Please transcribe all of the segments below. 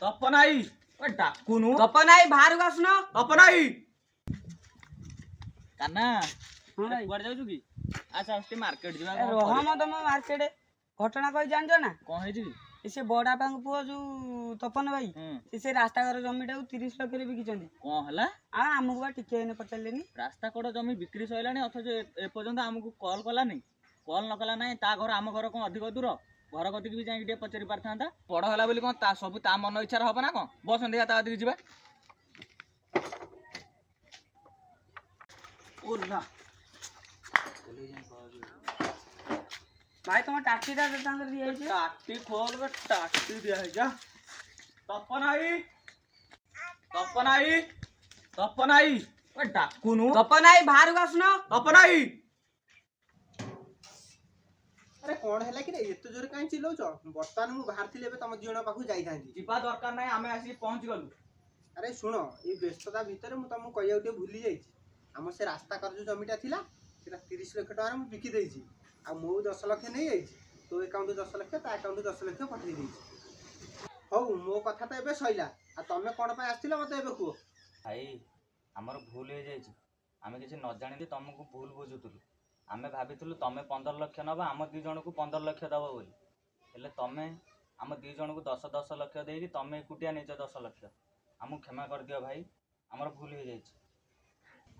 ତପନାଇ ଓ ଡାକୁନୁ ତପନାଇ ବାହାରକୁ ଆସୁନ। ତପନାଇ କାନା ହଁ ଭାଇ। କୁଆଡେ ଯାଉଛୁ କି? ଆଚ୍ଛା ଟିକେ ମାର୍କେଟ ଯିବା। ରହମ ତମ ମାର୍କେଟ ଘଟଣା କହି ଜାଣିଛ ନା? କଣ ହେଇଛି କି? ସେ ବଡ ବାପାଙ୍କ ପୁଅ ଯୋଉ ତପନ ଭାଇ ସେ ରାସ୍ତା ଘର ଜମିଟାକୁ 30 ଲକ୍ଷରେ ବିକିଛନ୍ତି। କଣ ହେଲା? ଆଉ ଆମକୁ ବା ଟିକେ ଏଇନେ ପଚାରିଲେନି। ରାସ୍ତା କଡ ଜମି ବିକ୍ରି ସଇଲାଣି ଅଥଚ ଏପର୍ଯ୍ୟନ୍ତ ଆମକୁ କଲ୍ କଲାନି। କଲ୍ ନ କଲା ନାହିଁ। ତା ଘର ଆମ ଘର କଣ ଅଧିକ ଦୂର? ଘର କତିକି ବି ଯାଇକି ଟିକେ ପଚାରି ପାରିଥାନ୍ତା। ବଡ ହେଲା ବୋଲି କଣ ତା ସବୁ ତା ମନ ଇଚ୍ଛାରେ ହବ ନା କଣ? ବସନ୍ତି ତା କତିକି ଯିବା। ଓଲା ଭାଇ ତମ ଟାଟିଟା ତାଙ୍କର ଦିଆଯାଇଛି। ଟାଟି ଖୋଲ ଟାଟି ଦିଆହେଇଯା। ତପନାଇ ତପନାଇ ତପନାଇ ଓ ଡାକୁନୁ ତପନାଇ ବାହାରକୁ ଆସୁନ। ତପନାଇ ଆରେ କଣ ହେଲା କି ରେ ଏତେ ଜୋରେ କାଇଁ ଚିଲଉଛ? ବର୍ତ୍ତମାନ ମୁଁ ବାହାରିଥିଲି ଏବେ ତମ ଝିଅଙ୍କ ପାଖକୁ ଯାଇଥାନ୍ତି। ଯିବା ଦରକାର ନାହିଁ। ଆମେ ଆସିକି ପହଞ୍ଚି ଗଲୁ। ଆରେ ଶୁଣ ଏଇ ବ୍ୟସ୍ତତା ଭିତରେ ମୁଁ ତମକୁ କହିବାକୁ ଟିକେ ଭୁଲି ଯାଇଛି। ଆମ ସେ ରାସ୍ତା କର ଯୋଉ ଜମିଟା ଥିଲା ସେଟା 30 ଲକ୍ଷ ଟଙ୍କାରେ ମୁଁ ବିକି ଦେଇଛି। ଆଉ ମୁଁ 10 ଲକ୍ଷ ନେଇଯାଇଛି। ତୋ ଆକାଉଣ୍ଟରୁ 10 ଲକ୍ଷ ତା ଆକାଉଣ୍ଟରୁ 10 ଲକ୍ଷ ପଠେଇ ଦେଇଛି। ହଉ ମୋ କଥା ତ ଏବେ ସଇଲା। ଆଉ ତମେ କଣ ପାଇଁ ଆସିଥିଲ ମତେ ଏବେ କୁହ। ଭାଇ ଆମର ଭୁଲ ହେଇଯାଇଛି। ଆମେ କିଛି ନ ଜାଣିକି ତମକୁ ଭୁଲ ବୁଝୁଥିଲୁ। ଆମେ ଭାବିଥିଲୁ ତମେ 15 ଲକ୍ଷ ନେବ ଆମ 2 ଜଣଙ୍କୁ 15 ଲକ୍ଷ ଦେବ ବୋଲି। ହେଲେ ତମେ ଆମ 2 ଜଣଙ୍କୁ 10 ଲକ୍ଷ ଦେଇକି ତମେ ଏକୁଟିଆ ନେଇଛ 10 ଲକ୍ଷ। ଆମକୁ କ୍ଷମା କରିଦିଅ ଭାଇ। ଆମର ଭୁଲ ହେଇଯାଇଛି।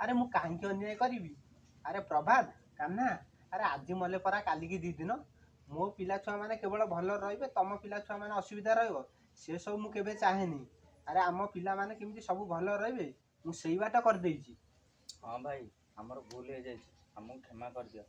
ଆରେ ମୁଁ କାହିଁକି ଅନ୍ୟାୟ କରିବି? ଆରେ ପ୍ରଭାତ କାହ୍ନା ଆରେ ଆଜି ମଲେ ପରା କାଲିକି 2 ଦିନ। ମୋ ପିଲା ଛୁଆମାନେ କେବଳ ଭଲ ରହିବେ, ତମ ପିଲା ଛୁଆମାନେ ଅସୁବିଧା ରହିବ ସେ ସବୁ ମୁଁ କେବେ ଚାହେଁନି। ଆରେ ଆମ ପିଲାମାନେ କେମିତି ସବୁ ଭଲ ରହିବେ ମୁଁ ସେଇ ବାଟ କରିଦେଇଛି। ହଁ ଭାଇ ଆମର ଭୁଲ ହେଇଯାଇଛି। ଆମକୁ କ୍ଷମା କରିଦିଅ।